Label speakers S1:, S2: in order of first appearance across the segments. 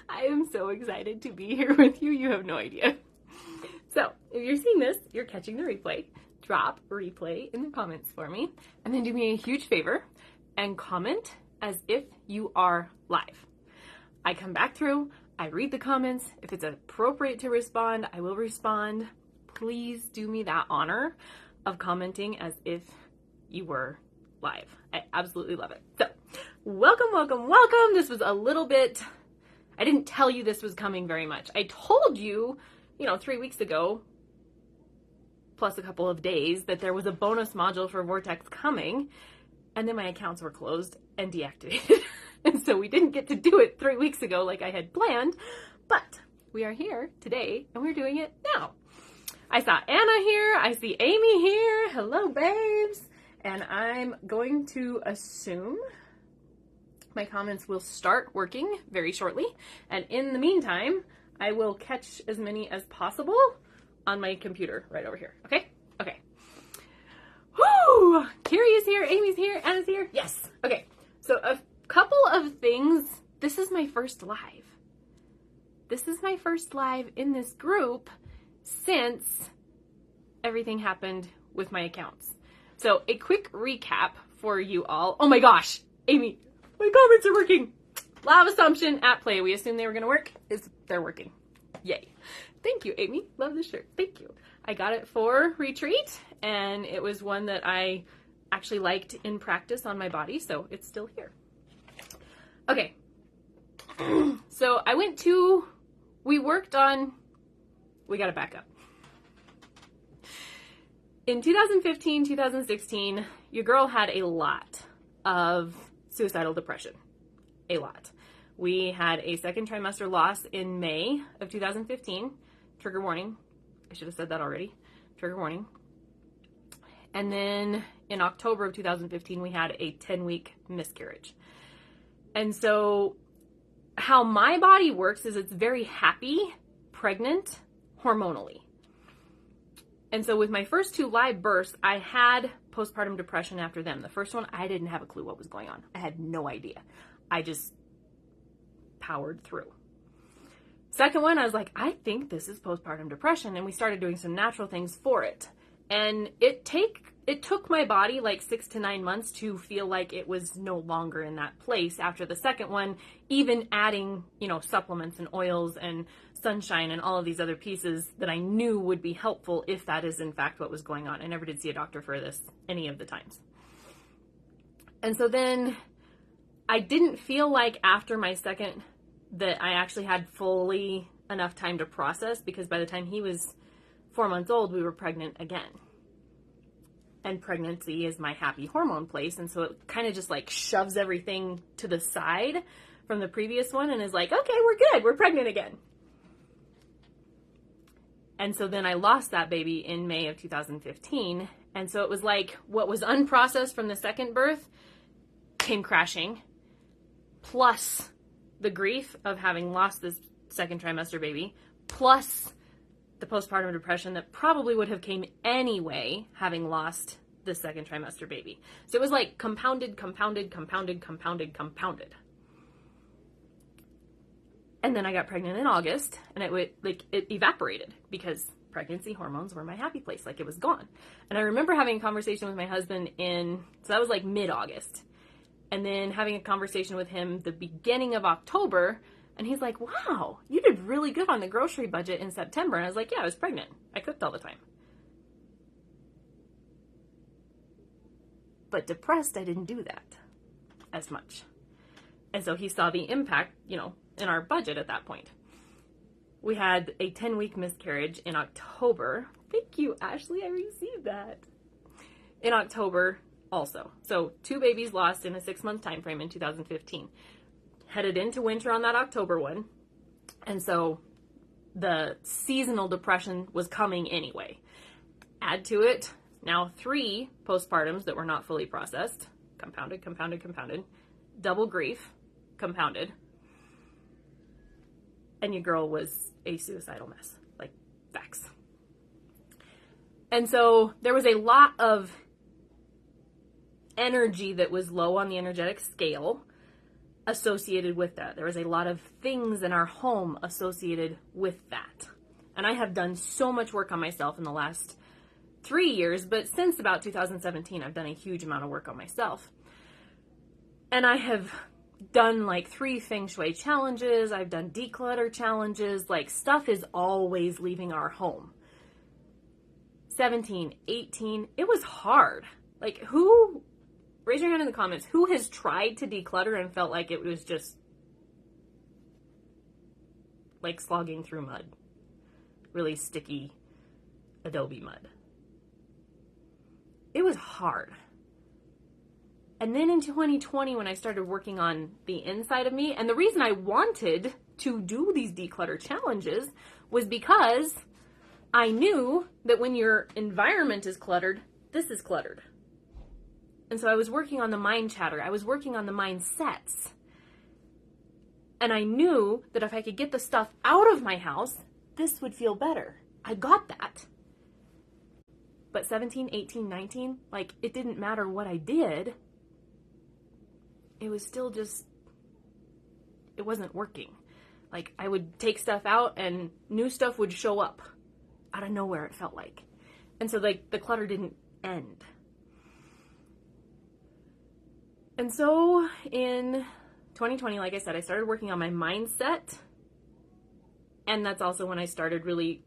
S1: I am so excited to be here with you. You have no idea. So, if you're seeing this, you're catching the replay. Drop replay in the comments for me. And then do me a huge favor and comment as if you are live. I come back through, I read the comments. If it's appropriate to respond, I will respond. Please do me that honor of commenting as if you were live. I absolutely love it. So, welcome, welcome, welcome. This was a little bit, I didn't tell you this was coming very much. I told you, 3 weeks ago, plus a couple of days, that there was a bonus module for Vortex coming, and then my accounts were closed and deactivated. And so we didn't get to do it 3 weeks ago like I had planned, but we are here today and we're doing it now. I saw Anna here, I see Amy here, hello babes, and I'm going to assume my comments will start working very shortly, and in the meantime, I will catch as many as possible on my computer right over here, okay? Okay. Woo! Carrie is here, Amy's here, Anna's here, yes! Okay, so a couple of things. This is my first live. This is my first live in this group since everything happened with my accounts. So a quick recap for you all. Oh my gosh, Amy, my comments are working. Law of assumption at play. We assumed they were going to work. They're working. Yay. Thank you, Amy. Love the shirt. Thank you. I got it for retreat, and it was one that I actually liked in practice on my body, so it's still here. Okay. So we got to back up. In 2015, 2016, your girl had a lot of suicidal depression. A lot. We had a second trimester loss in May of 2015. Trigger warning. I should have said that already. Trigger warning. And then in October of 2015, we had a 10-week miscarriage. And so how my body works is it's very happy, pregnant, hormonally. And so with my first two live births, I had postpartum depression after them. The first one, I didn't have a clue what was going on. I had no idea. I just powered through. Second one, I was like, I think this is postpartum depression. And we started doing some natural things for it. And it took my body like 6 to 9 months to feel like it was no longer in that place after the second one, even adding, supplements and oils and sunshine and all of these other pieces that I knew would be helpful if that is in fact what was going on. I never did see a doctor for this any of the times. And so then I didn't feel like after my second that I actually had fully enough time to process, because by the time he was 4 months old, we were pregnant again. And pregnancy is my happy hormone place. And so it kind of just like shoves everything to the side from the previous one and is like, okay, we're good. We're pregnant again. And so then I lost that baby in May of 2015. And so it was like what was unprocessed from the second birth came crashing, plus the grief of having lost this second trimester baby, plus the postpartum depression that probably would have came anyway, having lost the second trimester baby. So it was like compounded. And then I got pregnant in August, and it evaporated because pregnancy hormones were my happy place. Like, it was gone. And I remember having a conversation with my husband so that was like mid-August. And then having a conversation with him the beginning of October, and he's like, wow, you did really good on the grocery budget in September. And I was like, yeah, I was pregnant. I cooked all the time. But depressed, I didn't do that as much. And so he saw the impact, in our budget at that point. We had a 10-week miscarriage in October. Thank you, Ashley. I received that. In October also. So 2 babies lost in a 6-month time frame in 2015. Headed into winter on that October one. And so the seasonal depression was coming anyway. Add to it now 3 postpartums that were not fully processed. Compounded. Double grief. Compounded. And your girl was a suicidal mess. Like, facts. And so there was a lot of energy that was low on the energetic scale. associated with that. There was a lot of things in our home associated with that. And I have done so much work on myself in the last 3 years, but since about 2017, I've done a huge amount of work on myself. And I have done like 3 feng shui challenges. I've done declutter challenges. Like, stuff is always leaving our home. 17, 18, it was hard. Like, raise your hand in the comments, who has tried to declutter and felt like it was just like slogging through mud? Really sticky adobe mud. It was hard. And then in 2020, when I started working on the inside of me, and the reason I wanted to do these declutter challenges was because I knew that when your environment is cluttered, this is cluttered. And so I was working on the mind chatter. I was working on the mindsets. And I knew that if I could get the stuff out of my house, this would feel better. I got that. But 17, 18, 19, like, it didn't matter what I did. It was still just, it wasn't working. Like, I would take stuff out and new stuff would show up out of nowhere, it felt like. And so, like, the clutter didn't end. And so in 2020, like I said, I started working on my mindset. And that's also when I started really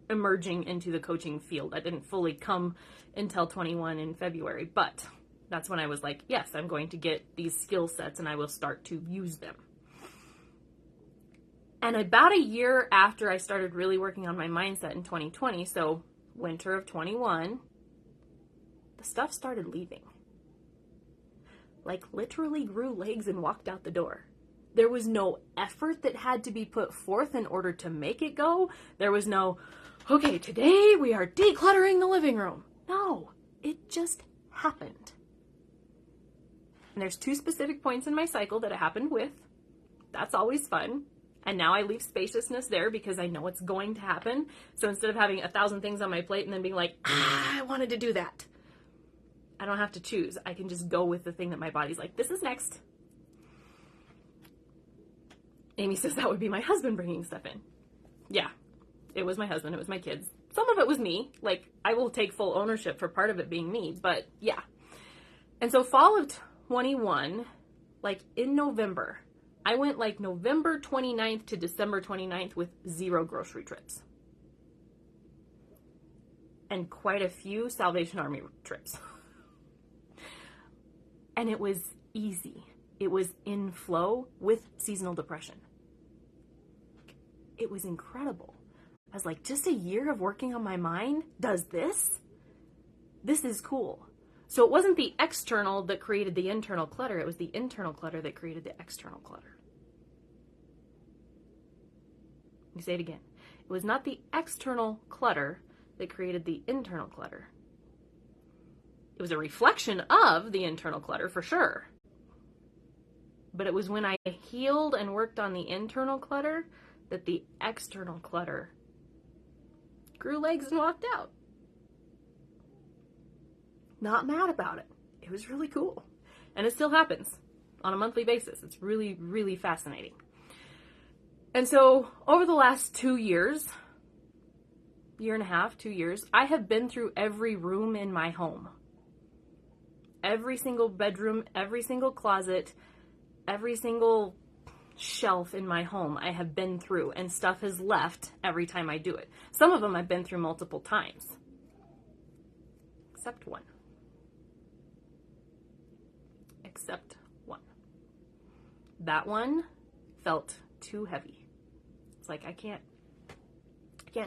S1: emerging into the coaching field. That didn't fully come until 21 in February, but that's when I was like, yes, I'm going to get these skill sets and I will start to use them. And about a year after I started really working on my mindset in 2020, so winter of 21, the stuff started leaving. Like, literally grew legs and walked out the door. There was no effort that had to be put forth in order to make it go. There was no, okay, today we are decluttering the living room. No, it just happened. And there's 2 specific points in my cycle that it happened with. That's always fun. And now I leave spaciousness there because I know it's going to happen. So instead of having 1,000 things on my plate and then being like, I wanted to do that, I don't have to choose. I can just go with the thing that my body's like, this is next. Amy says that would be my husband bringing stuff in. Yeah, it was my husband. It was my kids. Some of it was me. Like, I will take full ownership for part of it being me, but yeah. And so fall of 21, like in November, I went like November 29th to December 29th with 0 grocery trips. And quite a few Salvation Army trips. And it was easy. It was in flow with seasonal depression. It was incredible. I was like, just a year of working on my mind does this? This is cool. So it wasn't the external that created the internal clutter. It was the internal clutter that created the external clutter. Let me say it again. It was not the external clutter that created the internal clutter. It was a reflection of the internal clutter for sure. But it was when I healed and worked on the internal clutter that the external clutter grew legs and walked out. Not mad about it. It was really cool. And it still happens on a monthly basis. It's really, really fascinating. And so over the last 2 years, 1.5 years, 2 years, I have been through every room in my home. Every single bedroom, every single closet, every single shelf in my home I have been through, and stuff has left every time I do it. Some of them I've been through multiple times. Except one. Except one. That one felt too heavy. It's like, I can't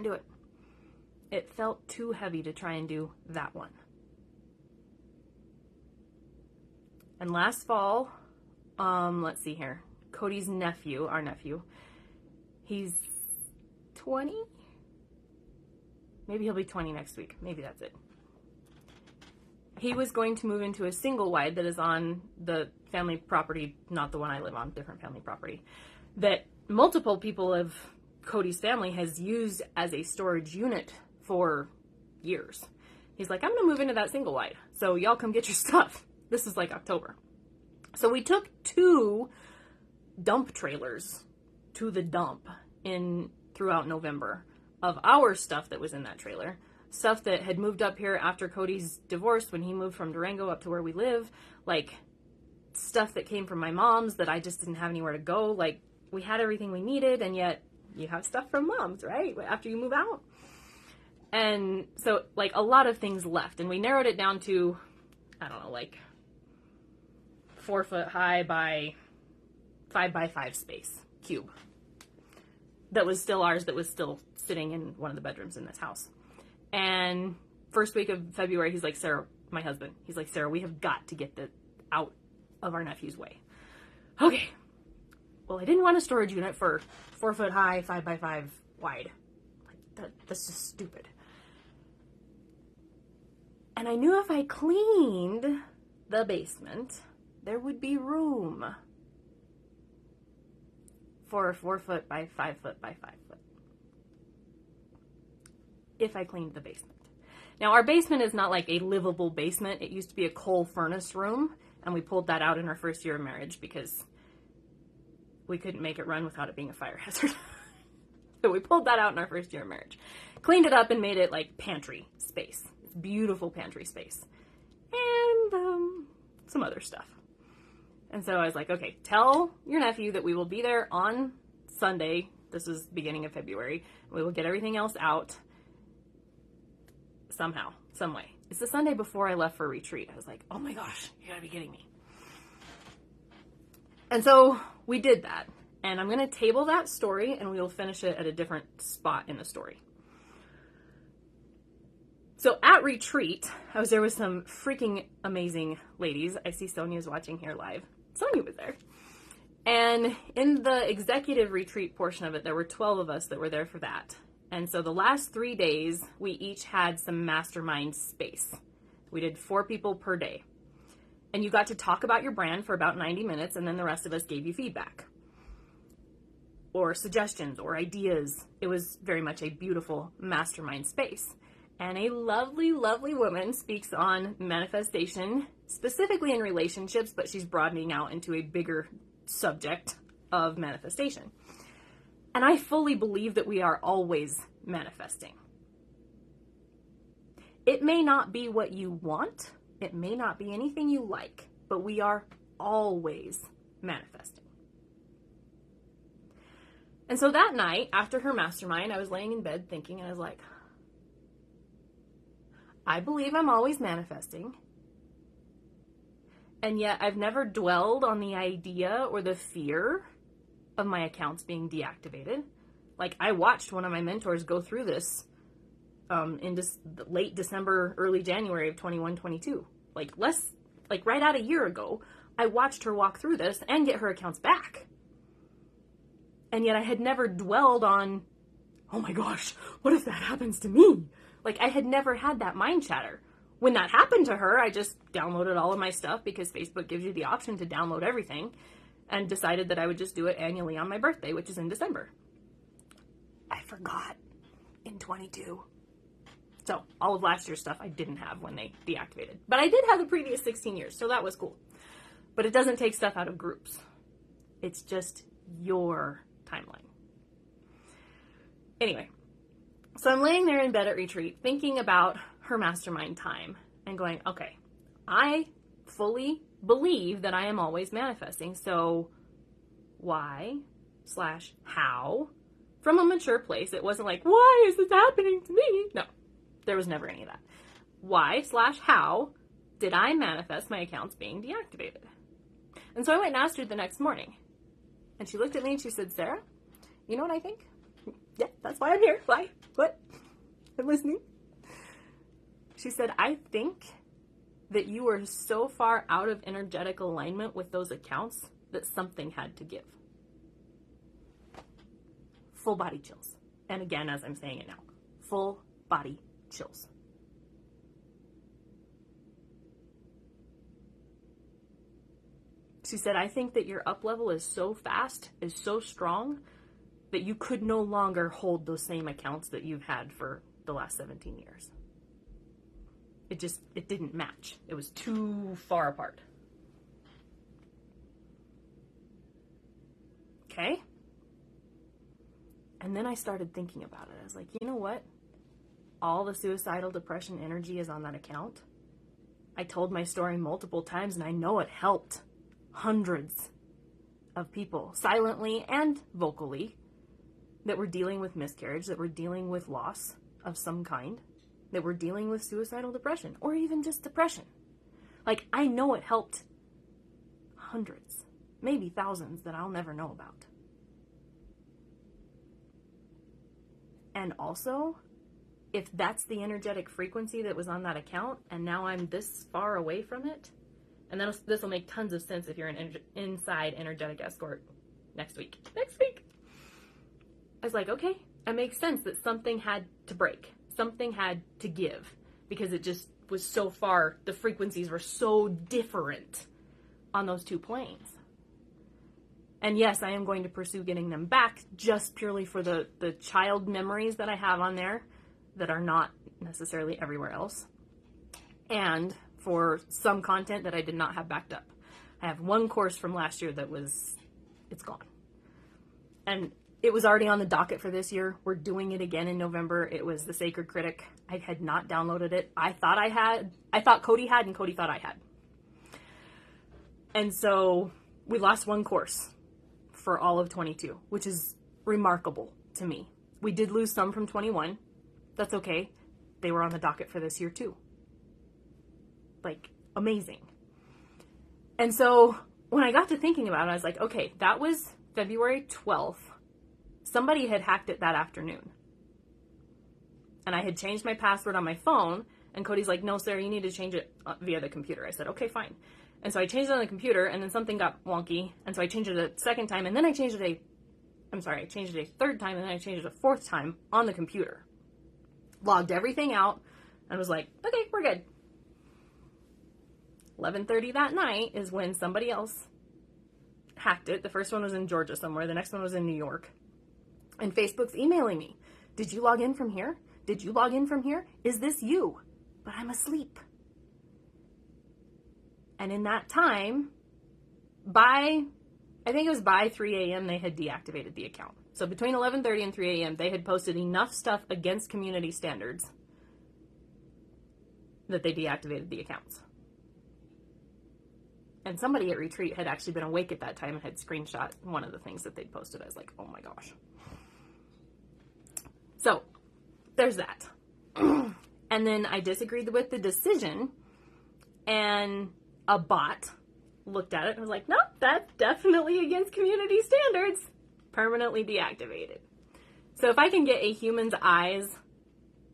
S1: do it. It felt too heavy to try and do that one. And last fall, let's see here, Cody's nephew, our nephew, he's 20? Maybe he'll be 20 next week. Maybe that's it. He was going to move into a single wide that is on the family property, not the one I live on, different family property, that multiple people of Cody's family has used as a storage unit for years. He's like, I'm going to move into that single wide, so y'all come get your stuff. This is like October. So we took 2 dump trailers to the dump throughout November of our stuff that was in that trailer. Stuff that had moved up here after Cody's divorce when he moved from Durango up to where we live. Like, stuff that came from my mom's that I just didn't have anywhere to go. Like, we had everything we needed, and yet you have stuff from mom's, right? After you move out. And so, like, a lot of things left. And we narrowed it down to, I don't know, like 4 foot high by 5 by 5 space cube. That was still ours, that was still sitting in one of the bedrooms in this house. And first week of February, he's like, Sarah, my husband, he's like, Sarah, we have got to get this out of our nephew's way. Okay. Well, I didn't want a storage unit for 4 foot high, 5 by 5 wide. Like, that's just stupid. And I knew if I cleaned the basement, there would be room for a 4 foot by 5 foot by 5 foot. If I cleaned the basement. Now, our basement is not like a livable basement. It used to be a coal furnace room, and we pulled that out in our first year of marriage because we couldn't make it run without it being a fire hazard. So we pulled that out in our first year of marriage. Cleaned it up and made it like pantry space. It's beautiful pantry space. And some other stuff. And so I was like, okay, tell your nephew that we will be there on Sunday. This is beginning of February. We will get everything else out somehow, some way. It's the Sunday before I left for retreat. I was like, oh my gosh, you gotta be kidding me. And so we did that. And I'm going to table that story and we will finish it at a different spot in the story. So at retreat, I was there with some freaking amazing ladies. I see Sonia's watching here live. Sonia was there. And in the executive retreat portion of it, there were 12 of us that were there for that. And so the last 3 days, we each had some mastermind space. We did 4 people per day. And you got to talk about your brand for about 90 minutes, and then the rest of us gave you feedback. Or suggestions, or ideas. It was very much a beautiful mastermind space. And a lovely, lovely woman speaks on manifestation, specifically in relationships, but she's broadening out into a bigger subject of manifestation. And I fully believe that we are always manifesting. It may not be what you want. It may not be anything you like, but we are always manifesting. And so that night, after her mastermind, I was laying in bed thinking, and I was like, I believe I'm always manifesting. And yet I've never dwelled on the idea or the fear of my accounts being deactivated. Like, I watched one of my mentors go through this in late December, early January of 21-22. Like right at a year ago, I watched her walk through this and get her accounts back. And yet I had never dwelled on, oh my gosh, what if that happens to me? Like, I had never had that mind chatter. When that happened to her, I just downloaded all of my stuff because Facebook gives you the option to download everything, and decided that I would just do it annually on my birthday, which is in December. I forgot in 22. So all of last year's stuff I didn't have when they deactivated. But I did have the previous 16 years, so that was cool. But it doesn't take stuff out of groups. It's just your timeline. Anyway, so I'm laying there in bed at retreat thinking about her mastermind time and going, okay, I fully believe that I am always manifesting. So why/how? From a mature place, it wasn't like, why is this happening to me? No, there was never any of that. Why/how did I manifest my accounts being deactivated? And so I went and asked her the next morning. And she looked at me and she said, Sarah, you know what I think? Yeah, that's why I'm here. Why? What? I'm listening. She said, I think that you were so far out of energetic alignment with those accounts that something had to give. Full body chills. And again, as I'm saying it now, full body chills. She said, I think that your up level is so fast, is so strong, that you could no longer hold those same accounts that you've had for the last 17 years. It didn't match. It was too far apart. okay. And then I started thinking about it. I was like, you know what? All the suicidal depression energy is on that account. I told my story multiple times, and I know it helped hundreds of people, silently and vocally, that were dealing with miscarriage, that were dealing with loss of some kind, that were dealing with suicidal depression, or even just depression. Like, I know it helped hundreds, maybe thousands that I'll never know about. And also, if that's the energetic frequency that was on that account, and now I'm this far away from it, and then this will make tons of sense if you're an inside energetic escort next week. I was like, okay, it makes sense that something had to break. Something had to give, because it just was so far, the frequencies were so different on those two planes. And yes, I am going to pursue getting them back, just purely for the child memories that I have on there that are not necessarily everywhere else, and for some content that I did not have backed up. I have one course from last year that it's gone. And it was already on the docket for this year. We're doing it again in November. It was the Sacred Critic. I had not downloaded it. I thought Cody had, and Cody thought I had. And so we lost one course for all of 22, which is remarkable to me. We did lose some from 21. That's okay. They were on the docket for this year too. Like, amazing. And so when I got to thinking about it, I was like, okay, that was February 12th. Somebody had hacked it that afternoon. And I had changed my password on my phone, and Cody's like, no, Sarah, you need to change it via the computer. I said, okay, fine. And so I changed it on the computer, and then something got wonky, and so I changed it a second time, and then I changed it a third time, and then I changed it a fourth time on the computer. Logged everything out, and was like, okay, we're good. 11:30 that night is when somebody else hacked it. The first one was in Georgia somewhere. The next one was in New York. And Facebook's emailing me. Did you log in from here? Did you log in from here? Is this you? But I'm asleep. And in that time, I think it was by 3 a.m. they had deactivated the account. So between 11:30 and 3 a.m. they had posted enough stuff against community standards that they deactivated the accounts. And somebody at Retreat had actually been awake at that time and had screenshot one of the things that they'd posted. I was like, oh my gosh. So, there's that. And then I disagreed with the decision, and a bot looked at it and was like, nope, that's definitely against community standards. Permanently deactivated. So if I can get a human's eyes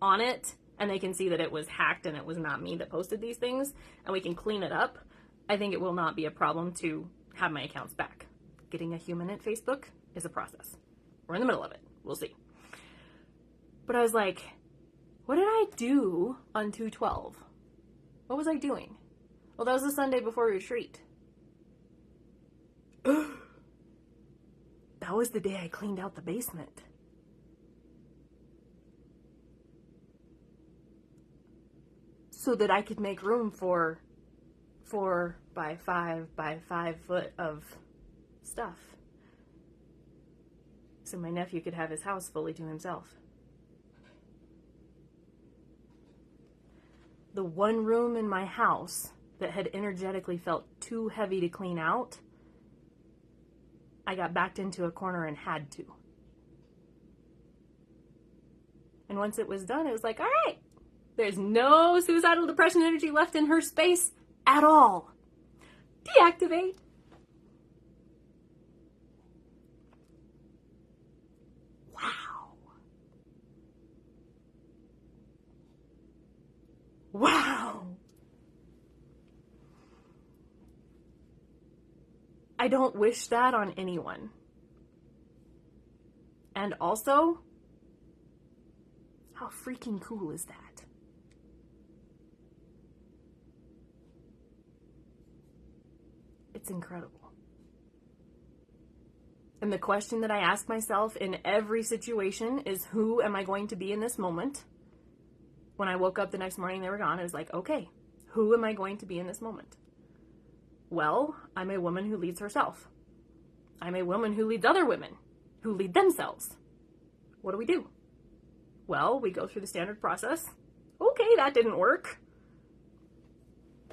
S1: on it, and they can see that it was hacked and it was not me that posted these things, and we can clean it up, I think it will not be a problem to have my accounts back. Getting a human at Facebook is a process. We're in the middle of it. We'll see. But I was like, what did I do on 2/12? What was I doing? Well, that was the Sunday before retreat. That was the day I cleaned out the basement. So that I could make room for 4 by 5 by 5 foot of stuff. So my nephew could have his house fully to himself. The one room in my house that had energetically felt too heavy to clean out, I got backed into a corner and had to. And once it was done, it was like, all right, there's no suicidal depression energy left in her space at all. Deactivate. Wow. Wow. I don't wish that on anyone. And also, how freaking cool is that? It's incredible. And the question that I ask myself in every situation is, who am I going to be in this moment? When I woke up the next morning, they were gone. I was like, okay, who am I going to be in this moment? Well, I'm a woman who leads herself. I'm a woman who leads other women who lead themselves. What do? Well, we go through the standard process. Okay, that didn't work.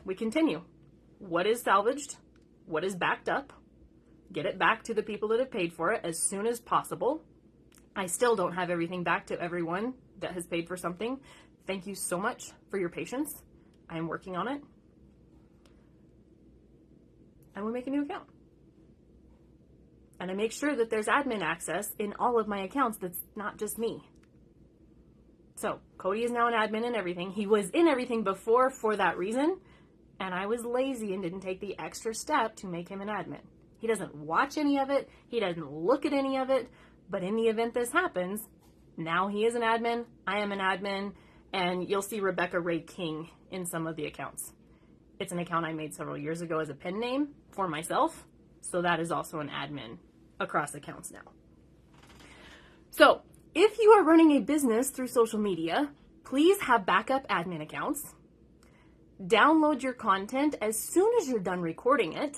S1: We continue. What is salvaged? What is backed up? Get it back to the people that have paid for it as soon as possible. I still don't have everything back to everyone that has paid for something. Thank you so much for your patience. I am working on it. And we make a new account. And I make sure that there's admin access in all of my accounts that's not just me. So Cody is now an admin in everything. He was in everything before for that reason, and I was lazy and didn't take the extra step to make him an admin. He doesn't watch any of it. He doesn't look at any of it. But in the event this happens, now he is an admin. I am an admin. And you'll see Rebecca Ray King in some of the accounts. It's an account I made several years ago as a pen name for myself. So that is also an admin across accounts now. So if you are running a business through social media, please have backup admin accounts. Download your content as soon as you're done recording it.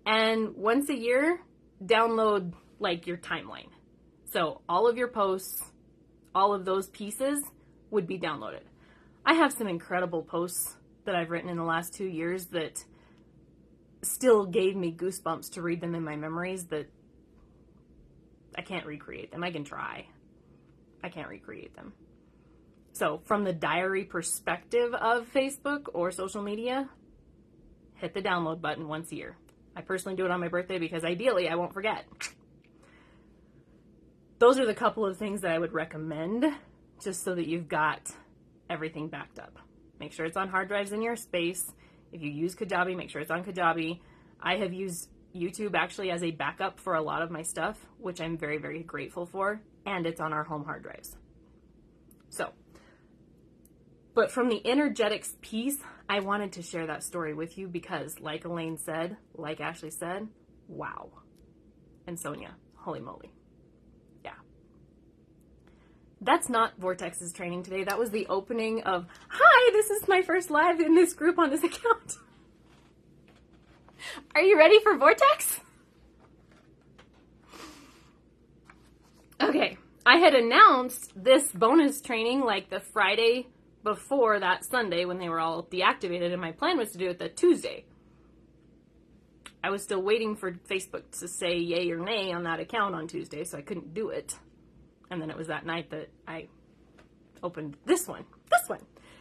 S1: And once a year, download like your timeline. So all of your posts, all of those pieces would be downloaded. I have some incredible posts that I've written in the last 2 years that still gave me goosebumps to read them in my memories that I can't recreate them. I can try. I can't recreate them. So from the diary perspective of Facebook or social media, hit the download button once a year. I personally do it on my birthday because ideally I won't forget. Those are the couple of things that I would recommend just so that you've got everything backed up. Make sure it's on hard drives in your space. If you use Kajabi, make sure it's on Kajabi. I have used YouTube actually as a backup for a lot of my stuff, which I'm very, very grateful for, and it's on our home hard drives. So, but from the energetics piece, I wanted to share that story with you because like Elaine said, like Ashley said, wow. And Sonia, holy moly. Yeah. That's not Vortex's training today. That was the opening of, hi, this is my first live in this group on this account. Are you ready for Vortex? Okay, I had announced this bonus training like the Friday before that Sunday when they were all deactivated, and my plan was to do it the Tuesday. I was still waiting for Facebook to say yay or nay on that account on Tuesday, so I couldn't do it. And then it was that night that I opened this one,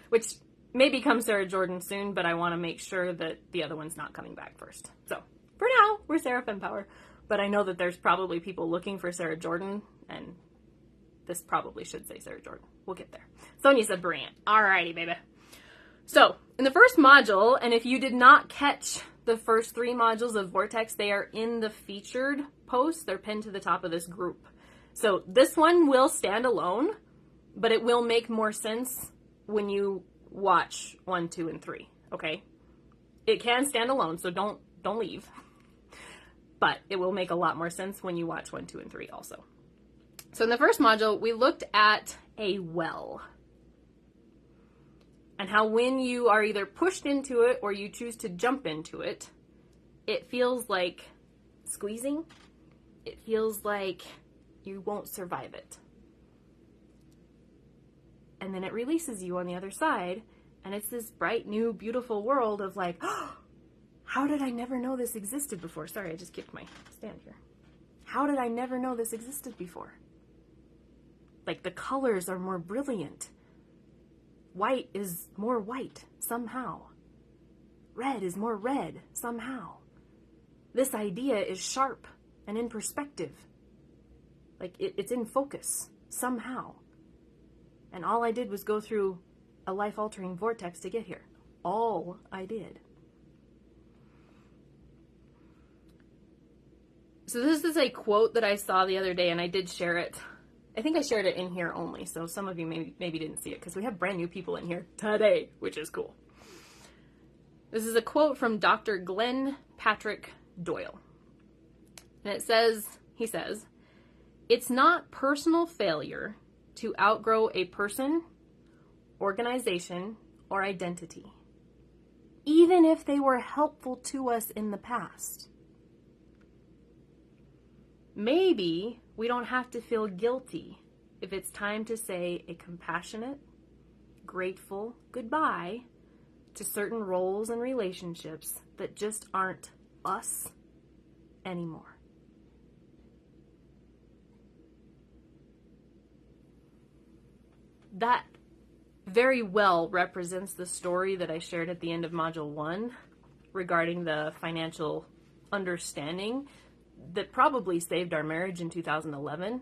S1: which may become Sarah Jordan soon, but I want to make sure that the other one's not coming back first. So for now, we're Sarah Fempower, but I know that there's probably people looking for Sarah Jordan, and this probably should say Sarah Jordan. We'll get there. Sonia said Brant. Alrighty, baby. So in the first module, and if you did not catch the first 3 modules of Vortex, they are in the featured posts. They're pinned to the top of this group. So this one will stand alone, but it will make more sense when you watch 1, 2, and 3, okay? It can stand alone, so don't leave. But it will make a lot more sense when you watch 1, 2, and 3 also. So in the first module, we looked at a well. And how when you are either pushed into it or you choose to jump into it, it feels like squeezing. It feels like you won't survive it. And then it releases you on the other side, and it's this bright, new, beautiful world of like, oh, how did I never know this existed before? Sorry, I just kicked my stand here. How did I never know this existed before? Like the colors are more brilliant. White is more white, somehow. Red is more red, somehow. This idea is sharp and in perspective. Like it's in focus, somehow. And all I did was go through a life-altering vortex to get here. All I did. So this is a quote that I saw the other day, and I did share it. I think I shared it in here only, so some of you maybe didn't see it, because we have brand new people in here today, which is cool. This is a quote from Dr. Glenn Patrick Doyle. And he says, "It's not personal failure to outgrow a person, organization, or identity, even if they were helpful to us in the past. maybe we don't have to feel guilty if it's time to say a compassionate, grateful goodbye to certain roles and relationships that just aren't us anymore. That very well represents the story that I shared at the end of Module 1 regarding the financial understanding that probably saved our marriage in 2011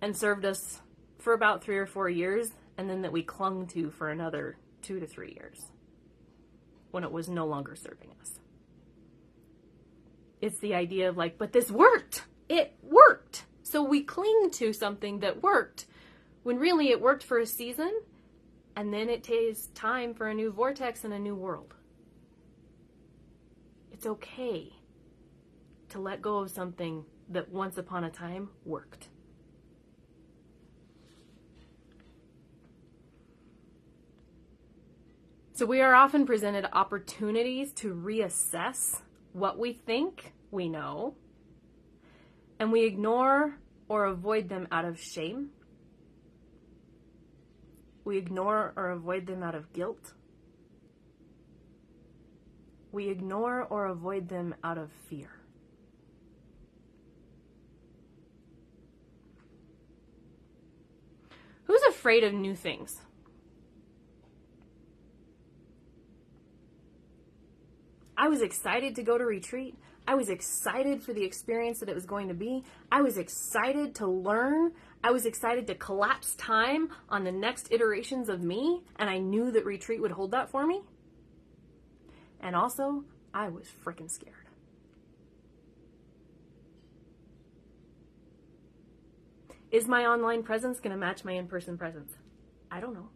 S1: and served us for about 3 or 4 years, and then that we clung to for another 2 to 3 years when it was no longer serving us. It's the idea of like, but this worked. It worked. So we cling to something that worked when really it worked for a season, and then it takes time for a new vortex and a new world. It's okay to let go of something that once upon a time worked. So we are often presented opportunities to reassess what we think we know, and we ignore or avoid them out of shame. We ignore or avoid them out of guilt. We ignore or avoid them out of fear. Who's afraid of new things? I was excited to go to retreat. I was excited for the experience that it was going to be. I was excited to learn. I was excited to collapse time on the next iterations of me, and I knew that retreat would hold that for me. And also, I was freaking scared. Is my online presence going to match my in-person presence? I don't know.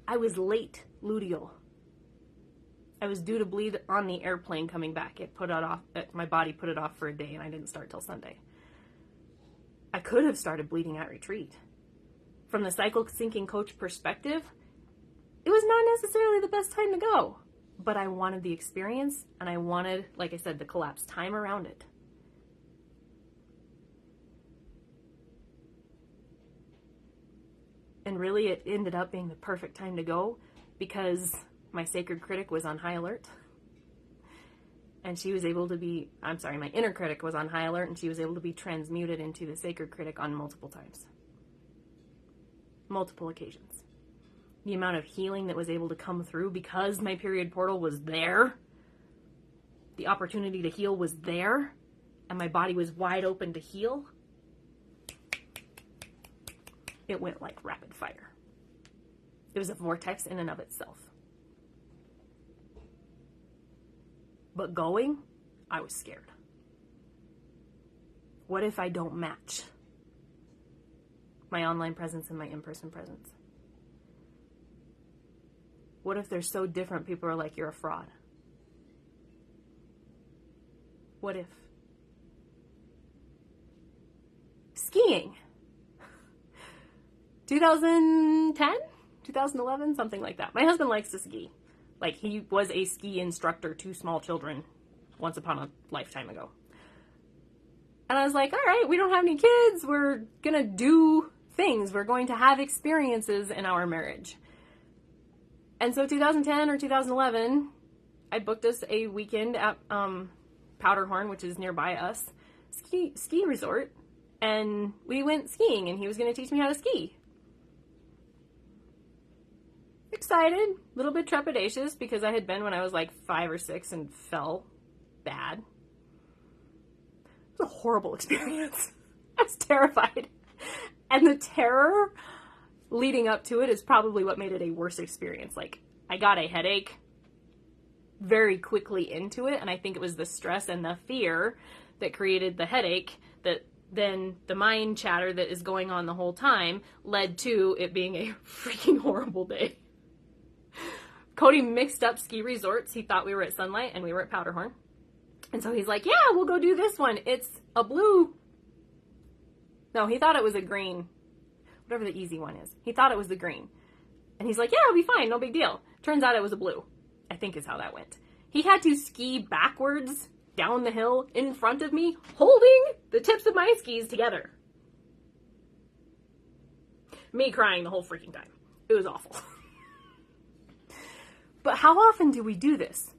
S1: I was late luteal. I was due to bleed on the airplane coming back. My body put it off for a day, and I didn't start till Sunday. I could have started bleeding at retreat. From the cycle syncing coach perspective, it was not necessarily the best time to go, but I wanted the experience, and I wanted, like I said, the collapse time around it. And really, it ended up being the perfect time to go because my sacred critic was on high alert. And she was able to my inner critic was on high alert, and she was able to be transmuted into the sacred critic on multiple times. Multiple occasions. The amount of healing that was able to come through because my period portal was there. The opportunity to heal was there, and my body was wide open to heal. It went like rapid fire. It was a vortex in and of itself. But going, I was scared. What if I don't match my online presence and my in-person presence? What if they're so different, people are like, you're a fraud? What if? Skiing. 2010? 2011? Something like that. My husband likes to ski. Like, he was a ski instructor to small children once upon a lifetime ago. And I was like, all right, we don't have any kids. We're going to do things. We're going to have experiences in our marriage. And so 2010 or 2011, I booked us a weekend at Powderhorn, which is nearby us, ski resort. And we went skiing, and he was going to teach me how to ski. Excited, a little bit trepidatious because I had been when I was like 5 or 6 and fell bad. It was a horrible experience. I was terrified. And the terror leading up to it is probably what made it a worse experience. Like, I got a headache very quickly into it, and I think it was the stress and the fear that created the headache that then the mind chatter that is going on the whole time led to it being a freaking horrible day. Cody mixed up ski resorts. He thought we were at Sunlight and we were at Powderhorn. And so he's like, yeah, we'll go do this one. It's a blue. No, he thought it was a green. Whatever the easy one is. He thought it was the green. And he's like, yeah, it'll be fine. No big deal. Turns out it was a blue. I think is how that went. He had to ski backwards down the hill in front of me, holding the tips of my skis together. Me crying the whole freaking time. It was awful. But how often do we do this?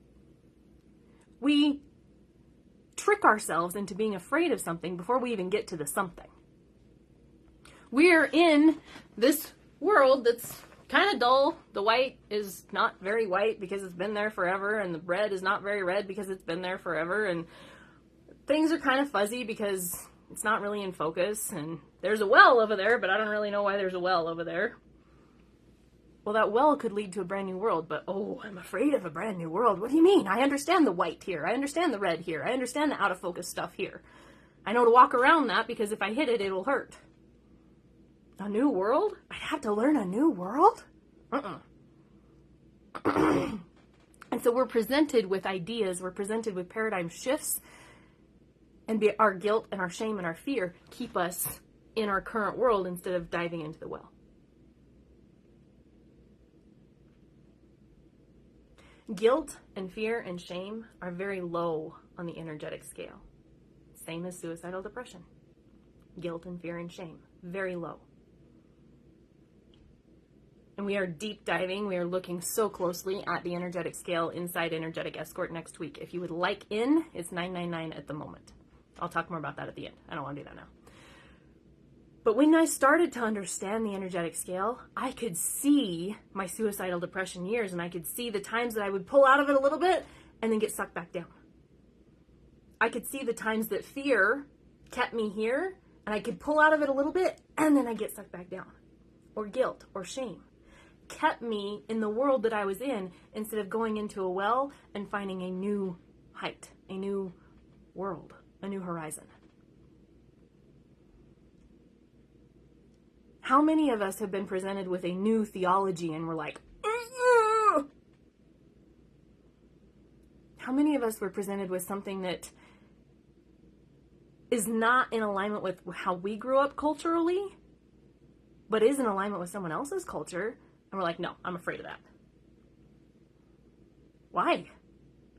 S1: We trick ourselves into being afraid of something before we even get to the something. We're in this world that's kind of dull. The white is not very white because it's been there forever, and the red is not very red because it's been there forever, and things are kind of fuzzy because it's not really in focus, and there's a well over there, but I don't really know why there's a well over there. Well, that well could lead to a brand new world, but oh, I'm afraid of a brand new world. What do you mean? I understand the white here. I understand the red here. I understand the out of focus stuff here. I know to walk around that because if I hit it, it'll hurt. A new world? I'd have to learn a new world? And so we're presented with ideas, we're presented with paradigm shifts, and our guilt and our shame and our fear keep us in our current world instead of diving into the well. Guilt and fear and shame are very low on the energetic scale. Same as suicidal depression. Guilt and fear and shame, very low. And we are deep diving. We are looking so closely at the energetic scale inside Energetic Escort next week. If you would like in, it's $9.99 at the moment. I'll talk more about that at the end. I don't want to do that now. But when I started to understand the energetic scale, I could see my suicidal depression years, and I could see the times that I would pull out of it a little bit and then get sucked back down. I could see the times that fear kept me here, and I could pull out of it a little bit and then I get sucked back down. Or guilt or shame kept me in the world that I was in instead of going into a well and finding a new height, a new world, a new horizon. How many of us have been presented with a new theology and we're like, ugh! How many of us were presented with something that is not in alignment with how we grew up culturally, but is in alignment with someone else's culture, and we're like, no, I'm afraid of that. Why?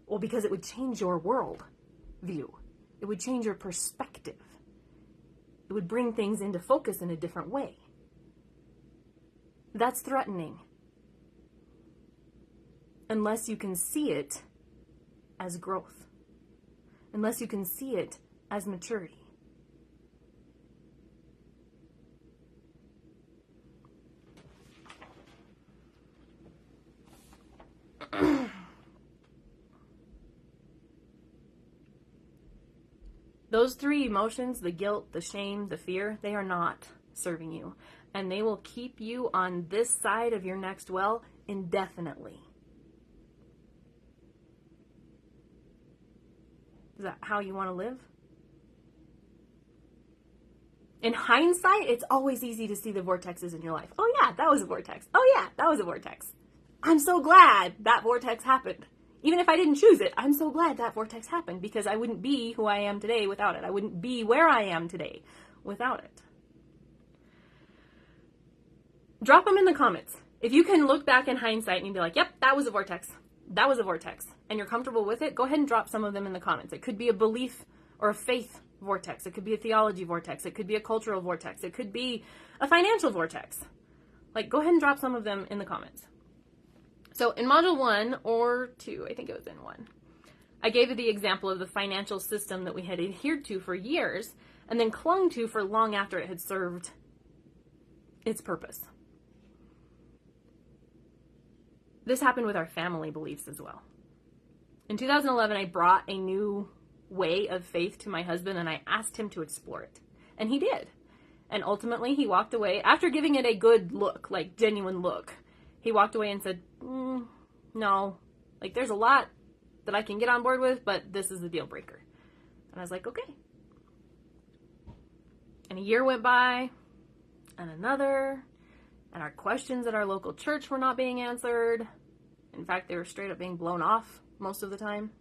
S1: Well, because it would change your world view. It would change your perspective. It would bring things into focus in a different way. That's threatening. Unless you can see it as growth. Unless you can see it as maturity. Those three emotions, the guilt, the shame, the fear, they are not serving you. And they will keep you on this side of your next well indefinitely. Is that how you want to live? In hindsight, it's always easy to see the vortexes in your life. Oh yeah, that was a vortex. Oh yeah, that was a vortex. I'm so glad that vortex happened. Even if I didn't choose it, I'm so glad that vortex happened because I wouldn't be who I am today without it. I wouldn't be where I am today without it. Drop them in the comments. If you can look back in hindsight and you'd be like, yep, that was a vortex. That was a vortex. And you're comfortable with it, go ahead and drop some of them in the comments. It could be a belief or a faith vortex. It could be a theology vortex. It could be a cultural vortex. It could be a financial vortex. Like, go ahead and drop some of them in the comments. So in module 1 or 2, I think it was in 1, I gave you the example of the financial system that we had adhered to for years and then clung to for long after it had served its purpose. This happened with our family beliefs as well. In 2011, I brought a new way of faith to my husband and I asked him to explore it. And he did. And ultimately, he walked away after giving it a good look, like genuine look. He walked away and said, no, like there's a lot that I can get on board with, but this is the deal breaker. And I was like, okay. And a year went by and another, and our questions at our local church were not being answered. In fact, they were straight up being blown off most of the time.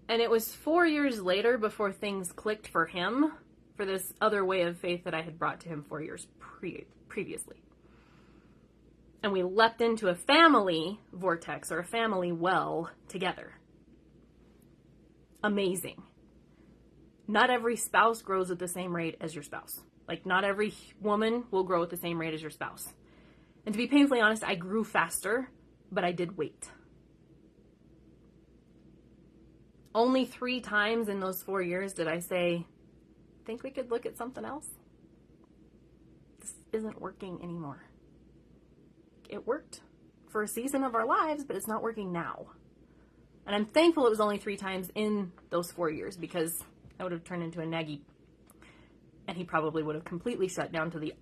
S1: And it was 4 years later before things clicked for him, for this other way of faith that I had brought to him 4 years previously. and we leapt into a family vortex or a family well together. Amazing. Not every spouse grows at the same rate as your spouse. Like, not every woman will grow at the same rate as your spouse. And to be painfully honest, I grew faster, but I did wait. Only 3 times in those 4 years did I say, think we could look at something else? This isn't working anymore. It worked for a season of our lives, but it's not working now. And I'm thankful it was only 3 times in those 4 years, because I would have turned into a naggy, and he probably would have completely shut down to the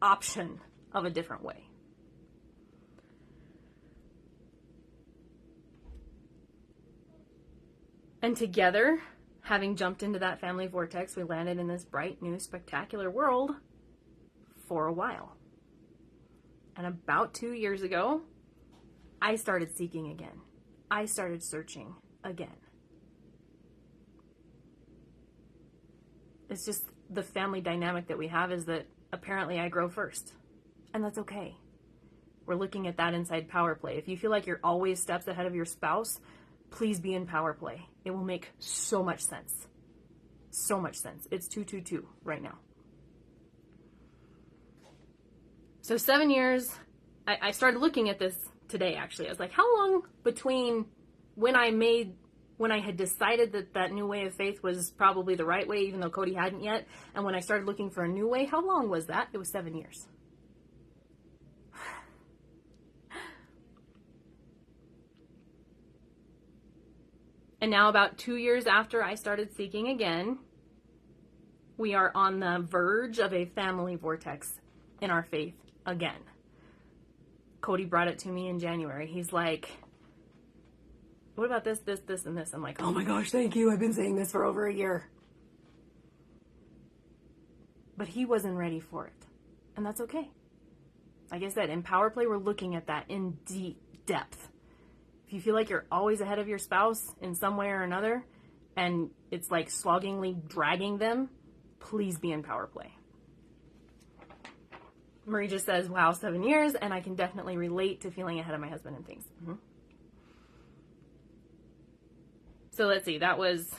S1: option of a different way. And together, having jumped into that family vortex, we landed in this bright, new, spectacular world for a while. And about 2 years ago, I started seeking again. I started searching again. It's just the family dynamic that we have is that apparently I grow first. And that's okay. We're looking at that inside power play. If you feel like you're always steps ahead of your spouse, please be in power play. It will make so much sense. So much sense. It's 222 right now. So 7 years, I started looking at this today, actually. I was like, how long between when I had decided that new way of faith was probably the right way, even though Cody hadn't yet, and when I started looking for a new way, how long was that? It was 7 years. And now about 2 years after I started seeking again, we are on the verge of a family vortex in our faith again. Cody brought it to me in January. He's like, what about this, and this? I'm like, oh my gosh, thank you. I've been saying this for over a year. But he wasn't ready for it. And that's okay. Like I said, in Power Play, we're looking at that in deep depth. If you feel like you're always ahead of your spouse in some way or another, and it's like sloggingly dragging them, please be in Power Play. Marie just says, wow, 7 years, and I can definitely relate to feeling ahead of my husband and things. Mm-hmm. So let's see, that was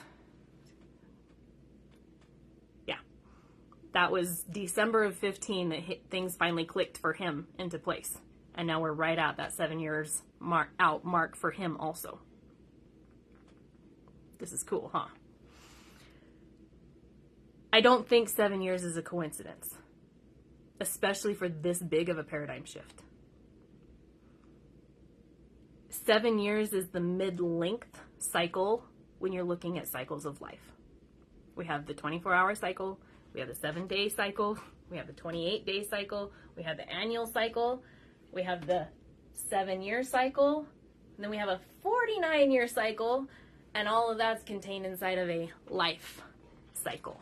S1: December of 15 that things finally clicked for him into place. And now we're right at that 7 years mark for him also. This is cool, huh? I don't think 7 years is a coincidence, especially for this big of a paradigm shift. 7 years is the mid-length cycle when you're looking at cycles of life. We have the 24-hour cycle, we have the 7-day cycle, we have the 28-day cycle, we have the annual cycle, we have the 7-year cycle, and then we have a 49-year cycle, and all of that's contained inside of a life cycle.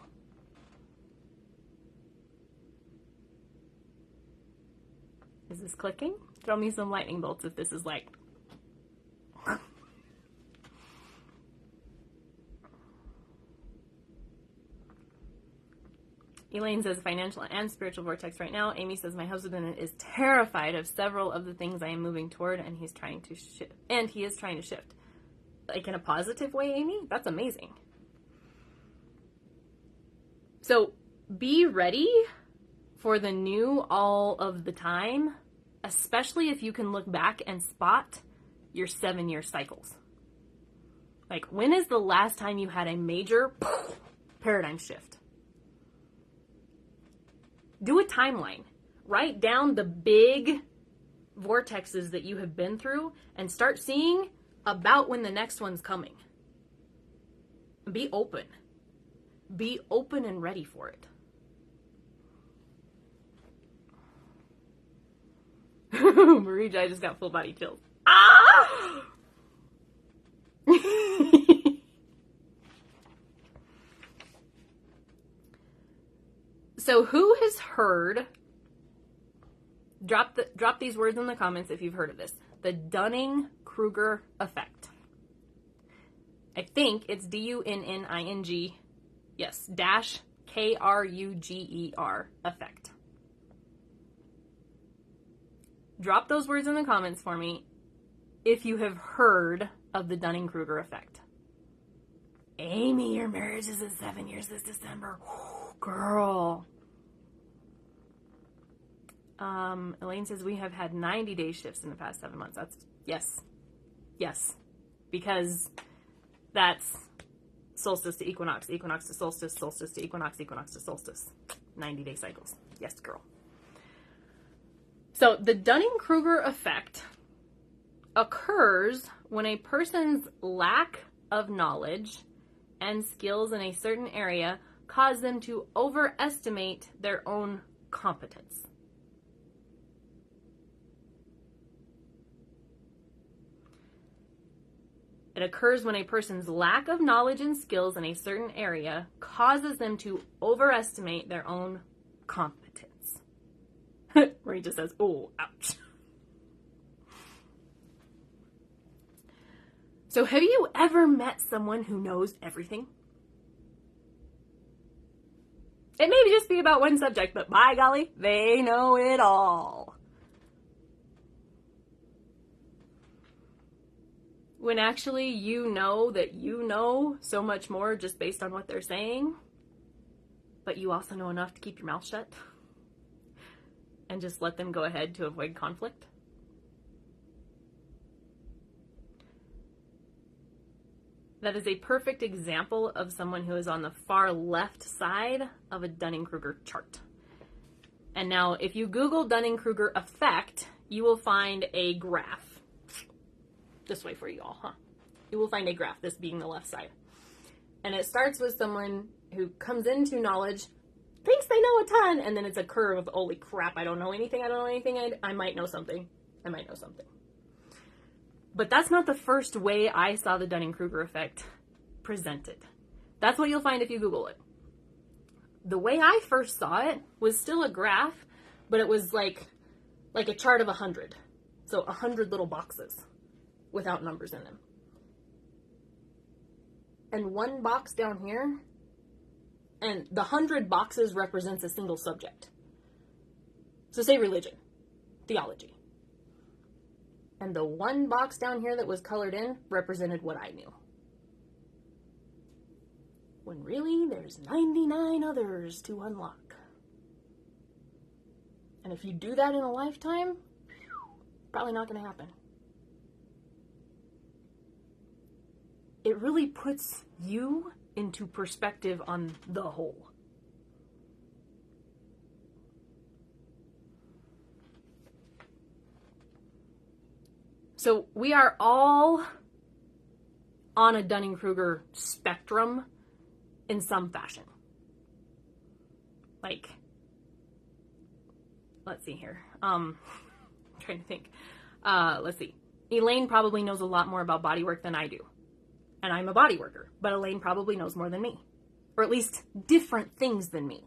S1: Is this clicking? Throw me some lightning bolts if this is like... Elaine says financial and spiritual vortex right now. Amy says my husband is terrified of several of the things I am moving toward, and he's trying to shift. And he is trying to shift, like in a positive way. Amy, that's amazing. So be ready for the new all of the time, especially if you can look back and spot your 7-year cycles. Like, when is the last time you had a major paradigm shift? Do a timeline. Write down the big vortexes that you have been through and start seeing about when the next one's coming. Be open. Be open and ready for it. Marija, I just got full body chills. Ah! So who has heard, drop these words in the comments if you've heard of this, the Dunning-Kruger effect. I think it's D-U-N-N-I-N-G, yes, dash K-R-U-G-E-R effect. drop those words in the comments for me if you have heard of the Dunning-Kruger effect. Amy, your marriage is at 7 years this December. Girl. Elaine says we have had 90-day shifts in the past 7 months. That's, yes. Because that's solstice to equinox, equinox to solstice, solstice to equinox, equinox to solstice. 90-day cycles. Yes, girl. So the Dunning-Kruger effect occurs when a person's lack of knowledge and skills in a certain area cause them to overestimate their own competence. It occurs when a person's lack of knowledge and skills in a certain area causes them to overestimate their own competence. Marie just says, oh, ouch. So have you ever met someone who knows everything? It may just be about one subject, but by golly, they know it all. When actually you know that you know so much more just based on what they're saying, but you also know enough to keep your mouth shut and just let them go ahead to avoid conflict. That is a perfect example of someone who is on the far left side of a Dunning-Kruger chart. And now, if you Google Dunning-Kruger effect, you will find a graph. This way for you all, huh? You will find a graph, this being the left side. And it starts with someone who comes into knowledge, thinks they know a ton, and then it's a curve of, holy crap, I don't know anything, I might know something. But that's not the first way I saw the Dunning-Kruger effect presented. That's what you'll find if you Google it. The way I first saw it was still a graph, but it was like a chart of 100. So 100 little boxes without numbers in them. And one box down here, and the 100 boxes represents a single subject. So say religion, theology. And the one box down here that was colored in represented what I knew. When really, there's 99 others to unlock. And if you do that in a lifetime, probably not going to happen. It really puts you into perspective on the whole. So we are all on a Dunning-Kruger spectrum in some fashion. Like, let's see here. I'm trying to think. Let's see. Elaine probably knows a lot more about bodywork than I do. And I'm a body worker, but Elaine probably knows more than me. Or at least different things than me.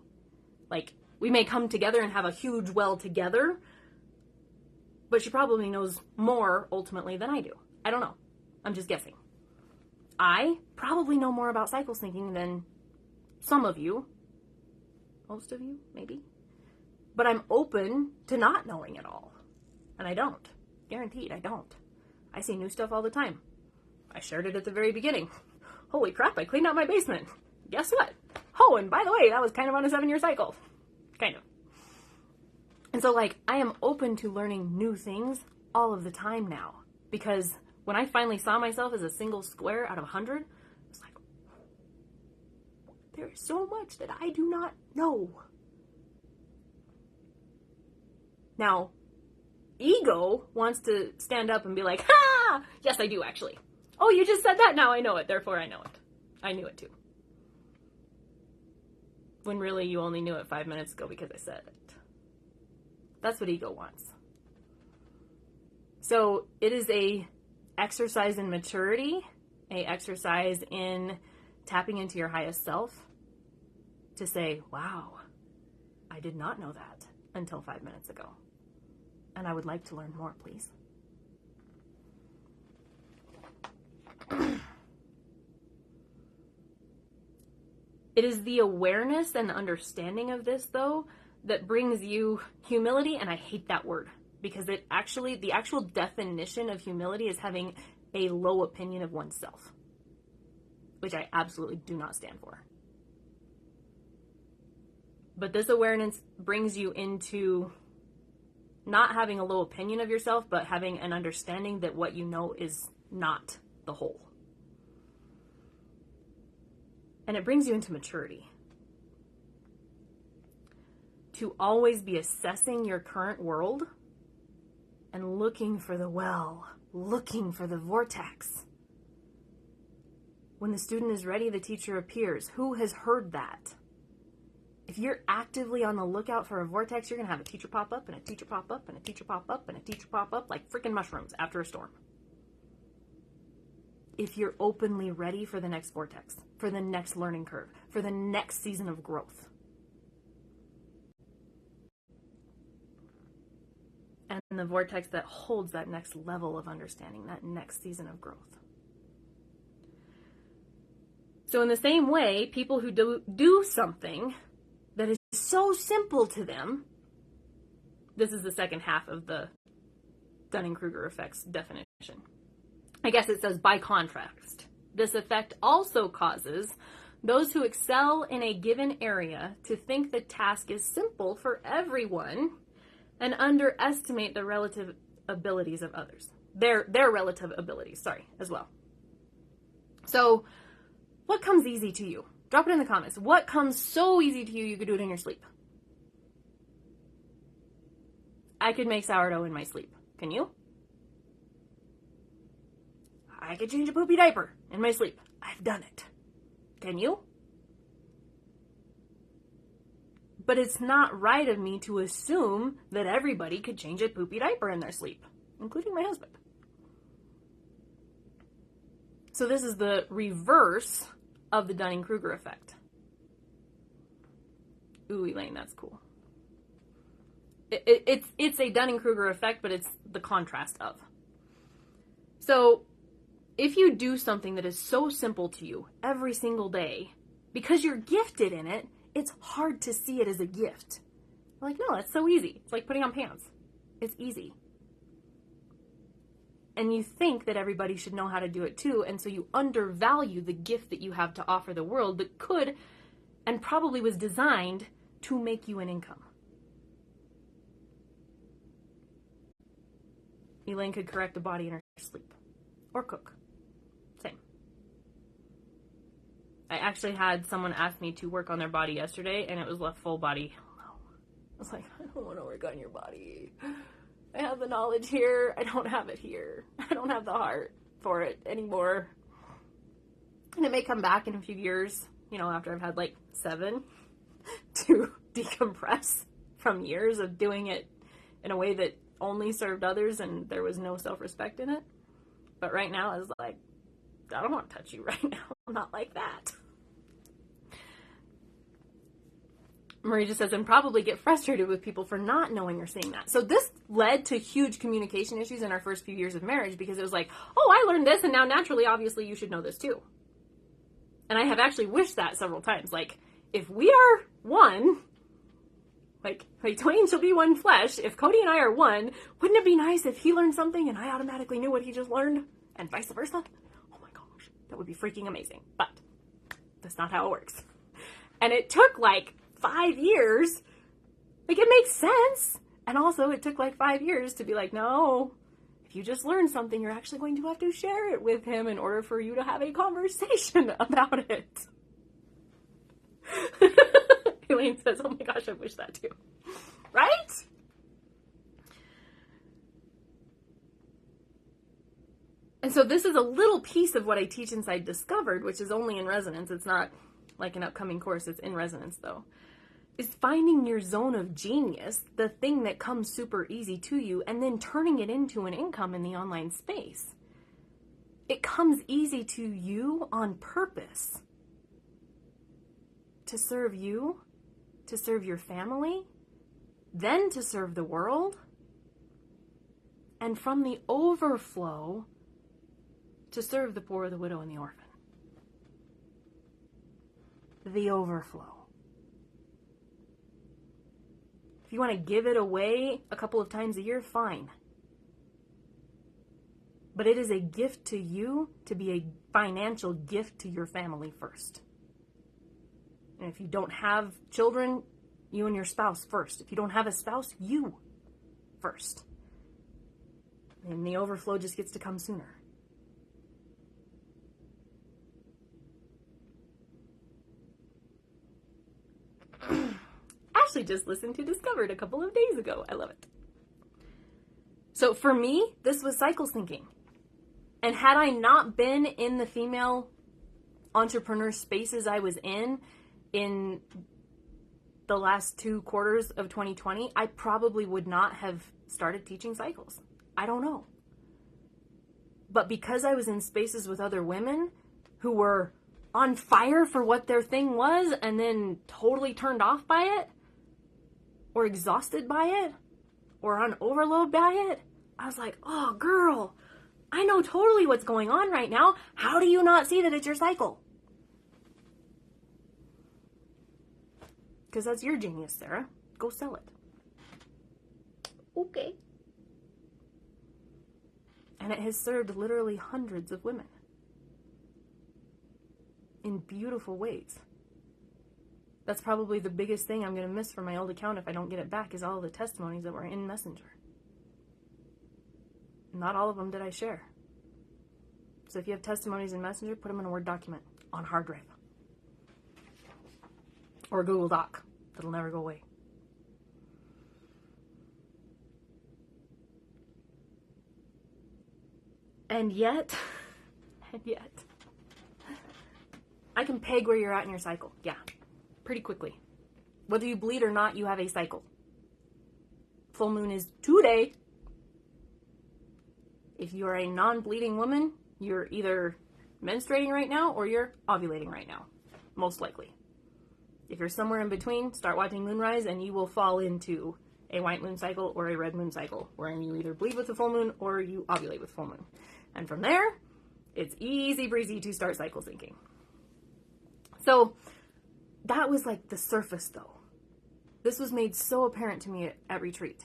S1: Like, we may come together and have a huge well together, but she probably knows more, ultimately, than I do. I don't know. I'm just guessing. I probably know more about cycle syncing than some of you. Most of you, maybe. But I'm open to not knowing it all. And I don't. Guaranteed, I don't. I see new stuff all the time. I shared it at the very beginning. Holy crap, I cleaned out my basement. Guess what? Oh, and by the way, that was kind of on a 7-year cycle. Kind of. And so, I am open to learning new things all of the time now. Because when I finally saw myself as a single square out of 100, I was like, there is so much that I do not know. Now, ego wants to stand up and be like, ha! Yes, I do, actually. Oh, you just said that? Now I know it. Therefore, I know it. I knew it, too. When really, you only knew it 5 minutes ago because I said it. That's what ego wants. So it is a exercise in maturity, a exercise in tapping into your highest self to say, wow, I did not know that until 5 minutes ago. And I would like to learn more, please. It is the awareness and understanding of this, though, that brings you humility, and I hate that word because the actual definition of humility is having a low opinion of oneself, which I absolutely do not stand for. But this awareness brings you into not having a low opinion of yourself, but having an understanding that what you know is not the whole. And it brings you into maturity. To always be assessing your current world and looking for the well, looking for the vortex. When the student is ready, the teacher appears. Who has heard that? If you're actively on the lookout for a vortex, you're going to have a teacher pop up and a teacher pop up and a teacher pop up and a teacher pop up like freaking mushrooms after a storm. If you're openly ready for the next vortex, for the next learning curve, for the next season of growth. And the vortex that holds that next level of understanding, that next season of growth. So in the same way, people who do something that is so simple to them, this is the second half of the Dunning-Kruger effect's definition. I guess it says, by contrast, this effect also causes those who excel in a given area to think the task is simple for everyone and underestimate the relative abilities of others. Their relative abilities, as well. So, what comes easy to you? Drop it in the comments. What comes so easy to you could do it in your sleep? I could make sourdough in my sleep. Can you? I could change a poopy diaper in my sleep. I've done it. Can you? But it's not right of me to assume that everybody could change a poopy diaper in their sleep, including my husband. So this is the reverse of the Dunning-Kruger effect. Ooh, Elaine, that's cool. It's a Dunning-Kruger effect, but it's the contrast of. So if you do something that is so simple to you every single day, because you're gifted in it, it's hard to see it as a gift. Like, no, it's so easy. It's like putting on pants. It's easy. And you think that everybody should know how to do it too, and so you undervalue the gift that you have to offer the world that could and probably was designed to make you an income. Elaine could correct a body in her sleep. Or cook. Same. I actually had someone ask me to work on their body yesterday, and it was left full body. I was like, I don't want to work on your body. I have the knowledge here. I don't have it here. I don't have the heart for it anymore. And it may come back in a few years, after I've had like 7 to decompress from years of doing it in a way that only served others and there was no self-respect in it. But right now, I was like, I don't want to touch you right now. I'm not like that. Marie just says, and probably get frustrated with people for not knowing or seeing that. So this led to huge communication issues in our first few years of marriage because it was like, oh, I learned this and now naturally, obviously, you should know this too. And I have actually wished that several times. Like, if we are one, like twain shall be one flesh, if Cody and I are one, wouldn't it be nice if he learned something and I automatically knew what he just learned and vice versa? Oh my gosh, that would be freaking amazing. But that's not how it works. And it took like 5 years. Like, it makes sense. And also it took like 5 years to be like, no, if you just learned something, you're actually going to have to share it with him in order for you to have a conversation about it. Elaine says, oh my gosh, I wish that too. Right? And so this is a little piece of what I teach inside Discovered, which is only in resonance. It's not like an upcoming course. It's in resonance though. Is finding your zone of genius, the thing that comes super easy to you, and then turning it into an income in the online space. It comes easy to you on purpose. To serve you, to serve your family, then to serve the world, and from the overflow, to serve the poor, the widow, and the orphan. The overflow. If you want to give it away a couple of times a year, fine. But it is a gift to you to be a financial gift to your family first. And if you don't have children, you and your spouse first. If you don't have a spouse, you first. And the overflow just gets to come sooner. Ashley just listened to Discovered a couple of days ago. I love it. So for me, this was cycle syncing. And had I not been in the female entrepreneur spaces I was in the last 2 quarters of 2020, I probably would not have started teaching cycles. I don't know. But because I was in spaces with other women who were on fire for what their thing was and then totally turned off by it, or exhausted by it, or on overload by it, I was like, oh girl, I know totally what's going on right now. How do you not see that it's your cycle? Because that's your genius, Sarah. Go sell it. Okay. And it has served literally hundreds of women in beautiful ways. That's probably the biggest thing I'm going to miss from my old account if I don't get it back, is all the testimonies that were in Messenger. Not all of them did I share. So if you have testimonies in Messenger, put them in a Word document on hard drive. Or a Google Doc. That'll never go away. And yet, I can peg where you're at in your cycle. Yeah, pretty quickly. Whether you bleed or not, you have a cycle. Full moon is today. If you are a non-bleeding woman, you're either menstruating right now or you're ovulating right now, most likely. If you're somewhere in between, start watching moonrise and you will fall into a white moon cycle or a red moon cycle, wherein you either bleed with the full moon or you ovulate with full moon. And from there, it's easy breezy to start cycle syncing. So that was like the surface though. This was made so apparent to me at retreat.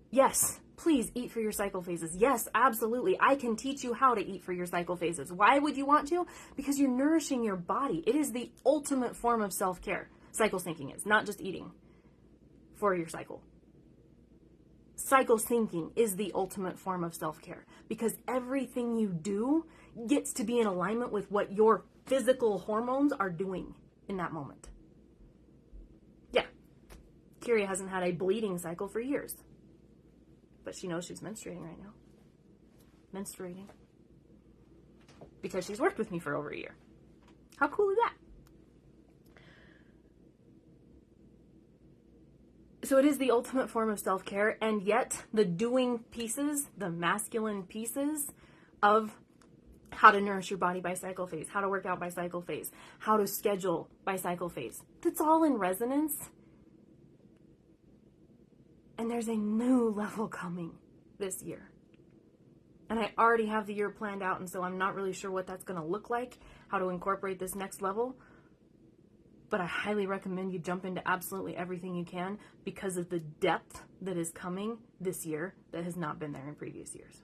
S1: Yes, please eat for your cycle phases. Yes, absolutely. I can teach you how to eat for your cycle phases. Why would you want to? Because you're nourishing your body. It is the ultimate form of self-care. Cycle syncing is not just eating for your cycle. Cycle syncing is the ultimate form of self-care because everything you do gets to be in alignment with what your physical hormones are doing in that moment. Yeah, Kyria hasn't had a bleeding cycle for years, but she knows she's menstruating right now. Menstruating. Because she's worked with me for over a year. How cool is that? So it is the ultimate form of self-care, and yet the doing pieces, the masculine pieces of how to nourish your body by cycle phase, how to work out by cycle phase, how to schedule by cycle phase, that's all in resonance. And there's a new level coming this year. And I already have the year planned out, and so I'm not really sure what that's going to look like, how to incorporate this next level. But I highly recommend you jump into absolutely everything you can because of the depth that is coming this year that has not been there in previous years.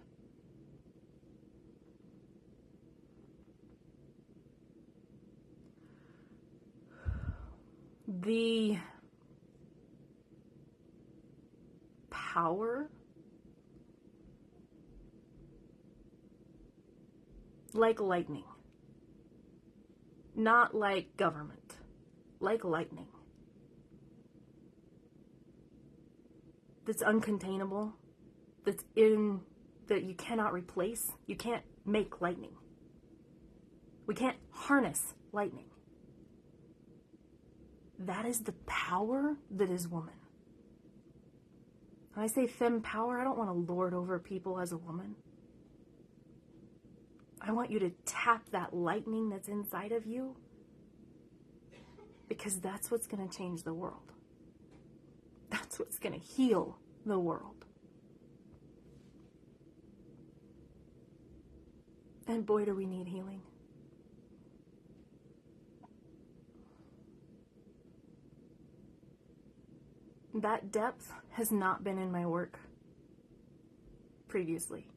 S1: The power, like lightning, not like government. Like lightning. That's uncontainable. That you cannot replace. You can't make lightning. We can't harness lightning. That is the power that is woman. When I say femme power, I don't want to lord over people as a woman. I want you to tap that lightning that's inside of you. Because that's what's going to change the world. That's what's going to heal the world. And boy, do we need healing. that depth has not been in my work previously.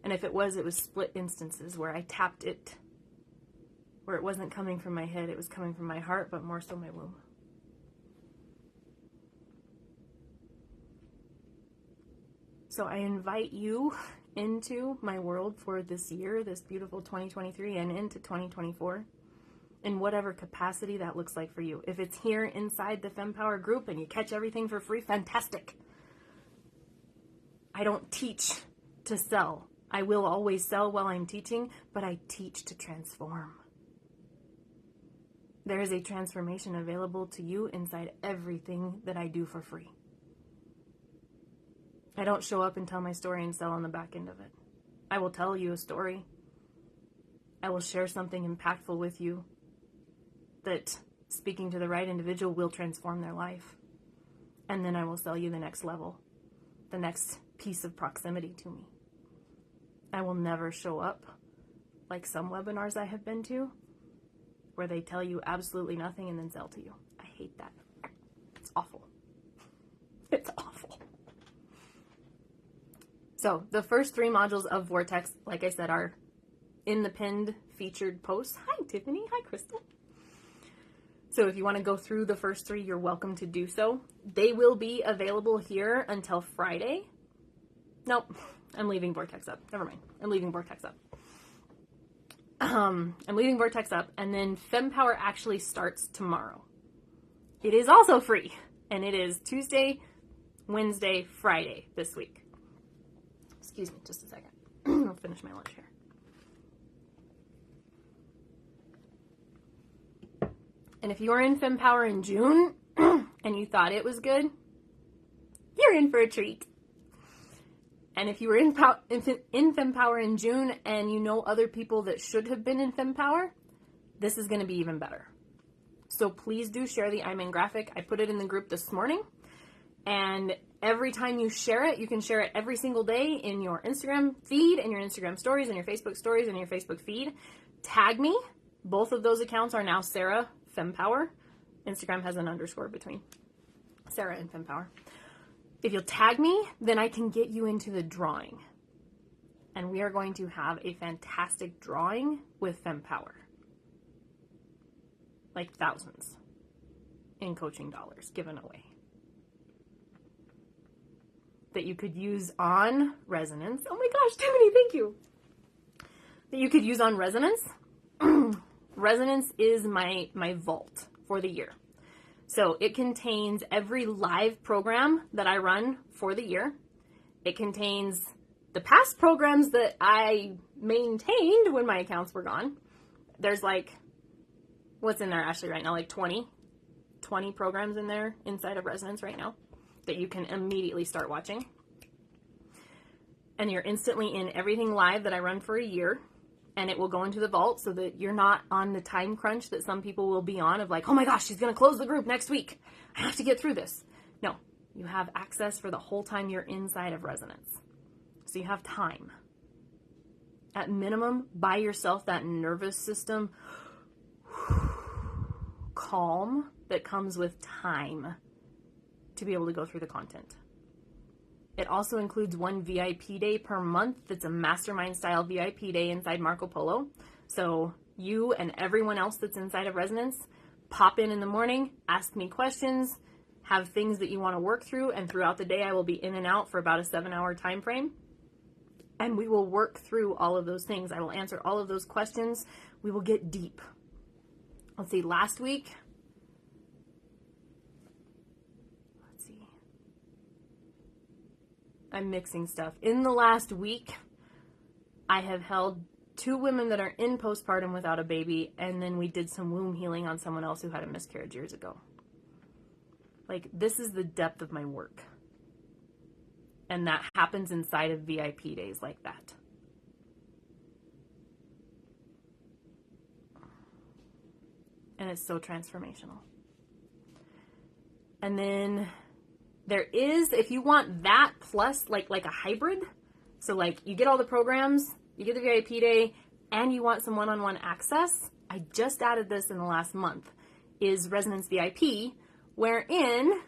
S1: And if it was split instances where I tapped it, where it wasn't coming from my head, it was coming from my heart, but more so my womb. So I invite you into my world for this year, this beautiful 2023, and into 2024, in whatever capacity that looks like for you. If it's here inside the FemPower group and you catch everything for free, fantastic. I don't teach to sell. I will always sell while I'm teaching, but I teach to transform. There is a transformation available to you inside everything that I do for free. I don't show up and tell my story and sell on the back end of it. I will tell you a story. I will share something impactful with you that, speaking to the right individual, will transform their life. And then I will sell you the next level, the next piece of proximity to me. I will never show up like some webinars I have been to, where they tell you absolutely nothing and then sell to you. I hate that. It's awful. It's awful. So the first 3 modules of Vortex, like I said, are in the pinned featured post. Hi, Tiffany. Hi, Crystal. So if you want to go through the first 3, you're welcome to do so. They will be available here until Friday. Nope, I'm leaving Vortex up. Never mind. I'm leaving Vortex up. I'm leaving Vortex up, and then FemPower actually starts tomorrow. It is also free, and it is Tuesday, Wednesday, Friday this week. Excuse me, just a second. I'll finish my lunch here. And if you were in FemPower in June and you thought it was good, you're in for a treat. And if you were in FemPower in June and you know other people that should have been in FemPower, this is going to be even better. So please do share the I'm in graphic. I put it in the group this morning. And every time you share it, you can share it every single day in your Instagram feed, and your Instagram stories, and your Facebook stories, and your Facebook feed. Tag me. Both of those accounts are now Sarah FemPower. Instagram has an underscore between Sarah and FemPower. If you'll tag me, then I can get you into the drawing. And we are going to have a fantastic drawing with FemPower. Like thousands in coaching dollars given away. That you could use on Resonance. Oh my gosh, Tiffany, thank you. That you could use on Resonance. Resonance is my vault for the year. So it contains every live program that I run for the year. It contains the past programs that I maintained when my accounts were gone. There's like, what's in there, Ashley, right now? Like 20 programs in there inside of Resonance right now that you can immediately start watching. And you're instantly in everything live that I run for a year. And it will go into the vault so that you're not on the time crunch that some people will be on of like, oh my gosh, she's going to close the group next week. I have to get through this. No, you have access for the whole time you're inside of Resonance. So you have time. At minimum, buy yourself that nervous system calm that comes with time to be able to go through the content. It also includes one VIP day per month that's a mastermind style VIP day inside Marco Polo. So you and everyone else that's inside of Resonance, pop in the morning, ask me questions, have things that you want to work through, and throughout the day I will be in and out for about a 7-hour time frame. And we will work through all of those things. I will answer all of those questions. We will get deep. Let's see, last week, I'm mixing stuff. In the last week, I have held 2 women that are in postpartum without a baby, and then we did some womb healing on someone else who had a miscarriage years ago. Like, this is the depth of my work. And that happens inside of VIP days like that. And it's so transformational. And then there is, if you want that plus like a hybrid, so like you get all the programs, you get the VIP day, and you want some one-on-one access, I just added this in the last month, is Resonance VIP, wherein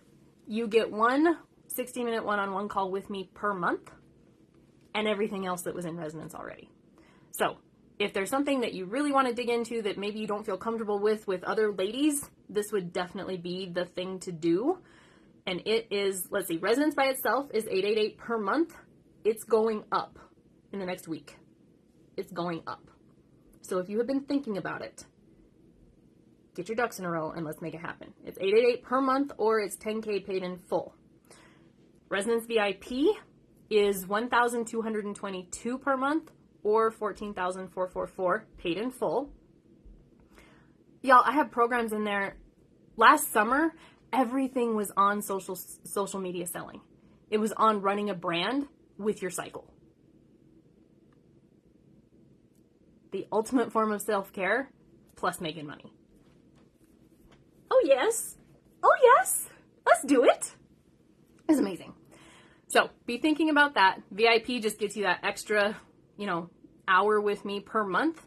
S1: You get one 60-minute one-on-one call with me per month and everything else that was in resonance already. So if there's something that you really want to dig into that maybe you don't feel comfortable with other ladies, this would definitely be the thing to do. And it is, let's see, resonance by itself is $888 per month. It's going up in the next week. It's going up. So if you have been thinking about it, get your ducks in a row and let's make it happen. It's $888 per month, or it's $10K paid in full. Resonance VIP is $1,222 per month, or $14,444 paid in full. Y'all, I have programs in there. Last summer, everything was on social media selling. It was on running a brand with your cycle. The ultimate form of self-care plus making money. Oh yes. Oh yes. Let's do it. It's amazing. So be thinking about that. VIP just gets you that extra, hour with me per month.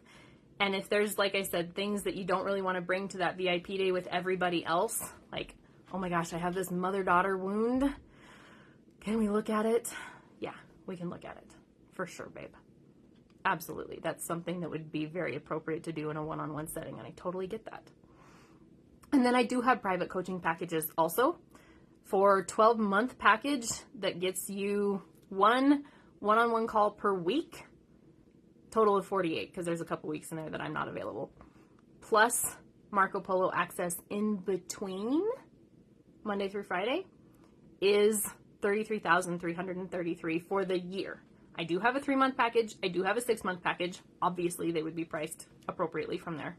S1: And if there's, like I said, things that you don't really want to bring to that VIP day with everybody else, like, oh my gosh, I have this mother-daughter wound. Can we look at it? Yeah, we can look at it. For sure, babe. Absolutely. That's something that would be very appropriate to do in a one-on-one setting, and I totally get that. And then I do have private coaching packages also. For 12-month package that gets you one-on-one call per week, total of 48, because there's a couple weeks in there that I'm not available, plus Marco Polo access in between Monday through Friday, is $33,333 for the year. I do have a 3-month package. I do have a 6-month package. Obviously, they would be priced appropriately from there.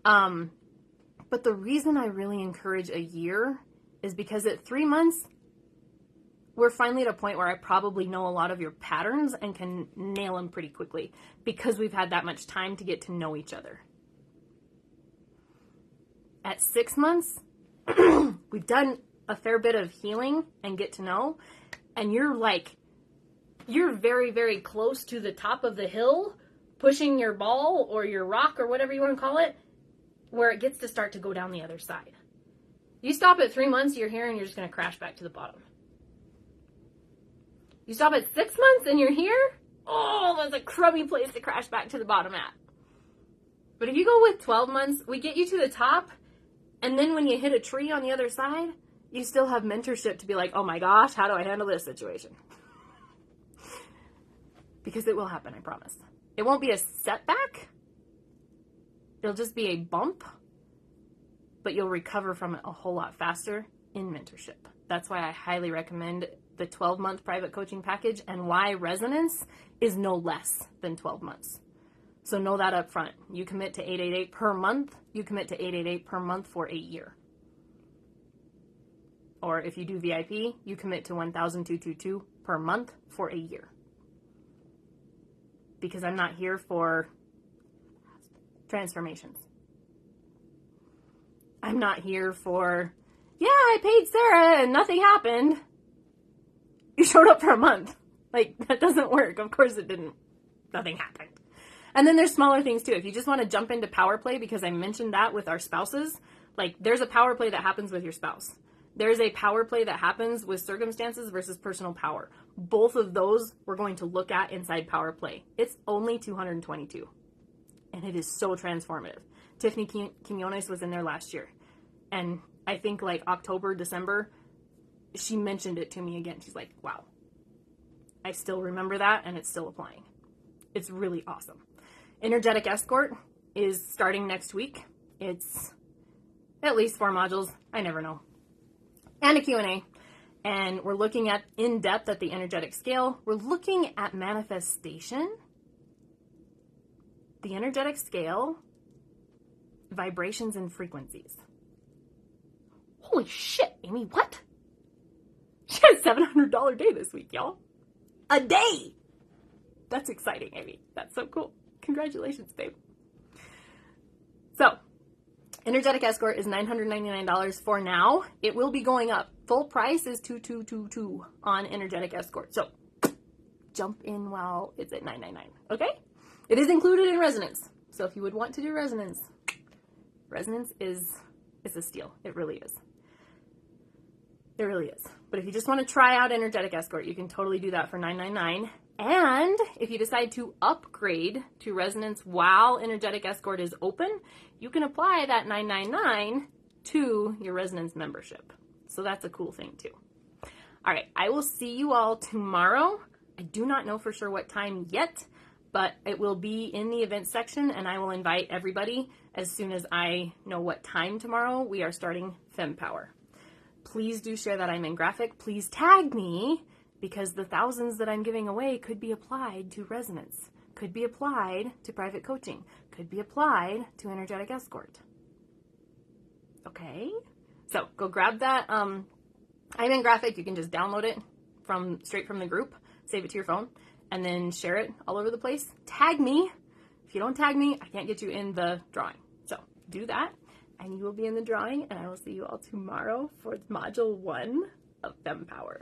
S1: But the reason I really encourage a year is because at 3 months, we're finally at a point where I probably know a lot of your patterns and can nail them pretty quickly because we've had that much time to get to know each other. At 6 months, we've done a fair bit of healing and get to know, and you're very, very close to the top of the hill, pushing your ball or your rock or whatever you want to call it, where it gets to start to go down the other side. You stop at 3 months, you're here, and you're just going to crash back to the bottom. You stop at 6 months and you're here, oh, that's a crummy place to crash back to the bottom at. But if you go with 12 months, we get you to the top, and then when you hit a tree on the other side, you still have mentorship to be like, oh my gosh, how do I handle this situation? Because it will happen, I promise. It won't be a setback. It'll just be a bump, but you'll recover from it a whole lot faster in mentorship. That's why I highly recommend the 12-month private coaching package, and why resonance is no less than 12 months. So know that up front. You commit to $888 per month, you commit to $888 per month for a year. Or if you do VIP, you commit to $1,222 per month for a year. Because I'm not here for transformations. I'm not here for, yeah, I paid Sarah and nothing happened. You showed up for a month. Like, that doesn't work. Of course it didn't. Nothing happened. And then there's smaller things too. If you just want to jump into power play, because I mentioned that with our spouses, like there's a power play that happens with your spouse. There's a power play that happens with circumstances versus personal power. Both of those we're going to look at inside power play. It's only $222. And it is so transformative. Tiffany Quinones was in there last year. And I think like October, December, she mentioned it to me again. She's like, wow, I still remember that and it's still applying. It's really awesome. Energetic Escort is starting next week. It's at least 4 modules. I never know. And a Q&A. And we're looking at in-depth at the energetic scale. We're looking at manifestation, the energetic scale, vibrations, and frequencies. Holy shit, Amy, what? She had a $700 day this week, y'all. A day! That's exciting, Amy. That's so cool. Congratulations, babe. So, Energetic Escort is $999 for now. It will be going up. Full price is $2,222 on Energetic Escort. So, jump in while it's at $999, okay? It is included in Resonance. So if you would want to do Resonance is a steal. It really is. There really is. But if you just want to try out Energetic Escort, you can totally do that for $9.99. And if you decide to upgrade to Resonance while Energetic Escort is open, you can apply that $9.99 to your Resonance membership. So that's a cool thing too. All right, I will see you all tomorrow. I do not know for sure what time yet, but it will be in the events section, and I will invite everybody as soon as I know what time tomorrow we are starting FemPower. Please do share that I'm in graphic. Please tag me, because the thousands that I'm giving away could be applied to Resonance, could be applied to private coaching, could be applied to Energetic Escort. Okay? So go grab that. I'm in graphic. You can just download it straight from the group, save it to your phone, and then share it all over the place. Tag me. If you don't tag me, I can't get you in the drawing. So do that, and you will be in the drawing, and I will see you all tomorrow for Module 1 of FemPower.